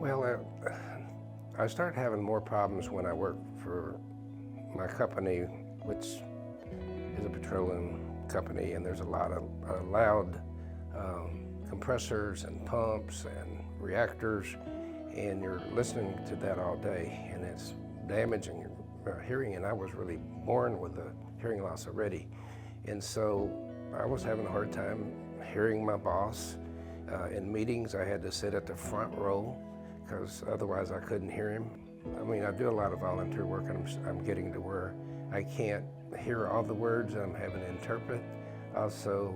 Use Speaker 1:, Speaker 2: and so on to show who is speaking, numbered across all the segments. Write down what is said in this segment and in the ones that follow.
Speaker 1: Well, I started having more problems when I worked for my company, which is a petroleum company, and there's a lot of loud compressors and pumps and reactors, and you're listening to that all day, and it's damaging your hearing. And I was really born with a hearing loss already, and so I was having a hard time hearing my boss. In meetings, I had to sit at the front row because otherwise I couldn't hear him. I mean, I do a lot of volunteer work, and I'm getting to where I can't hear all the words. I'm having to interpret. Also,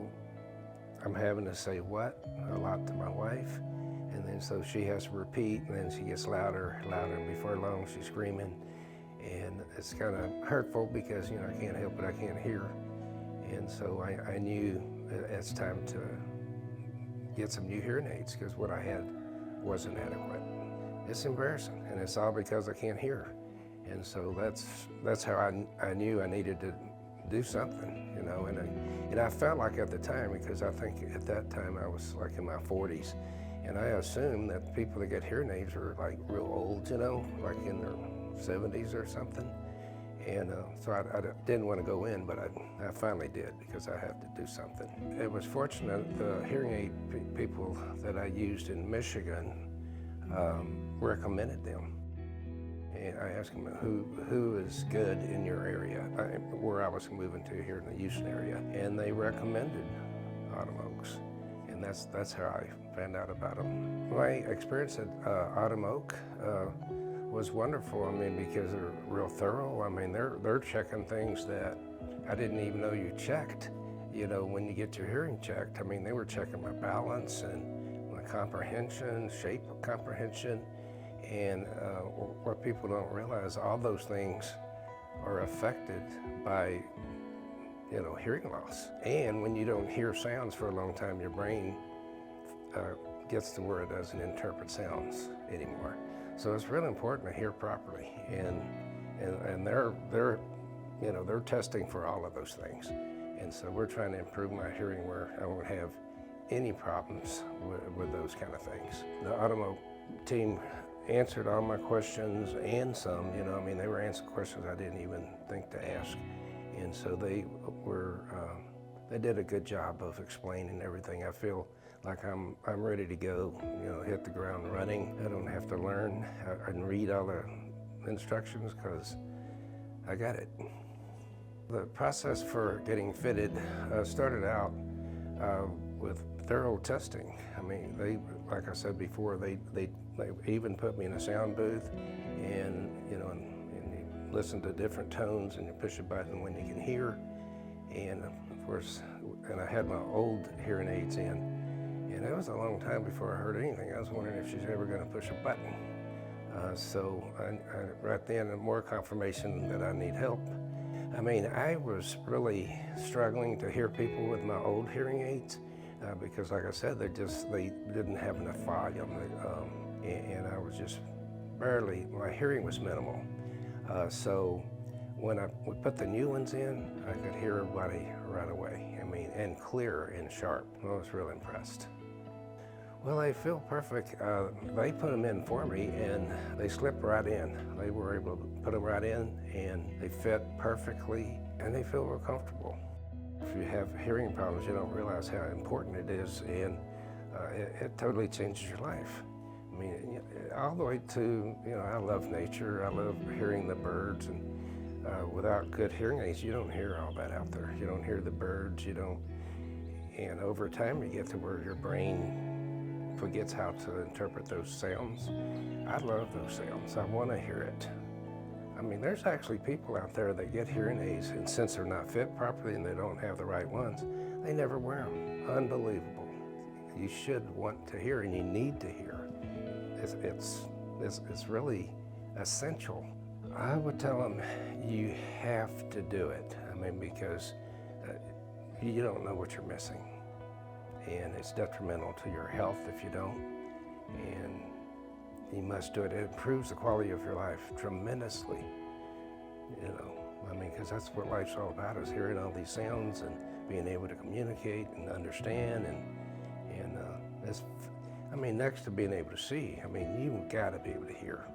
Speaker 1: I'm having to say what a lot to my wife, and then so she has to repeat, and then she gets louder, and before long she's screaming, and it's kind of hurtful because I can't help it, I can't hear, and so I knew it's time to get some new hearing aids because what I had wasn't adequate. It's embarrassing, and it's all because I can't hear, and so that's how I knew I needed to do something, and I felt like at the time, because I think at that time I was like in my 40s, and I assumed that people that get hearing aids are like real old, like in their 70s or something, and so I didn't want to go in, but I finally did because I had to do something. It was fortunate the hearing aid people that I used in Michigan recommended them. And I asked them, who is good in your area, where I was moving to here in the Houston area, and they recommended Autumn Oaks, and that's how I found out about them. My experience at Autumn Oak was wonderful. I mean, because they're real thorough. I mean, they're checking things that I didn't even know you checked. When you get your hearing checked, I mean, they were checking my balance and my comprehension, shape comprehension. And what people don't realize, all those things are affected by, hearing loss. And when you don't hear sounds for a long time, your brain gets to where it doesn't interpret sounds anymore. So it's really important to hear properly. And they're testing for all of those things. And so we're trying to improve my hearing where I won't have any problems with those kind of things. The Autumn Oak team answered all my questions and some, they were answering questions I didn't even think to ask. And so they did a good job of explaining everything. I feel like I'm ready to go, hit the ground running. I don't have to learn and read all the instructions because I got it. The process for getting fitted started out with thorough testing. I mean, like I said before, they even put me in a sound booth, and you listen to different tones, and you push a button when you can hear. And of course, and I had my old hearing aids in, and it was a long time before I heard anything. I was wondering if she's ever going to push a button. So I right then, more confirmation that I need help. I mean, I was really struggling to hear people with my old hearing aids because, like I said, they didn't have enough volume, and I was just barely. My hearing was minimal. So when I would put the new ones in, I could hear everybody right away. I mean, and clear and sharp. I was really impressed. Well, they feel perfect. They put them in for me, and they slipped right in. They were able to put them right in, and they fit perfectly, and they feel real comfortable. If you have hearing problems, you don't realize how important it is, and it totally changes your life. I mean, all the way to, I love nature. I love hearing the birds, and without good hearing aids, you don't hear all that out there. You don't hear the birds, and over time you get to where your brain forgets how to interpret those sounds. I love those sounds. I want to hear it. I mean, there's actually people out there that get hearing aids, and since they're not fit properly and they don't have the right ones, they never wear them. Unbelievable. You should want to hear, and you need to hear. It's really essential. I would tell them you have to do it. I mean, because you don't know what you're missing. And it's detrimental to your health if you don't, and you must do it. It improves the quality of your life tremendously, I mean, because that's what life's all about, is hearing all these sounds and being able to communicate and understand, and I mean, next to being able to see, I mean, you've got to be able to hear.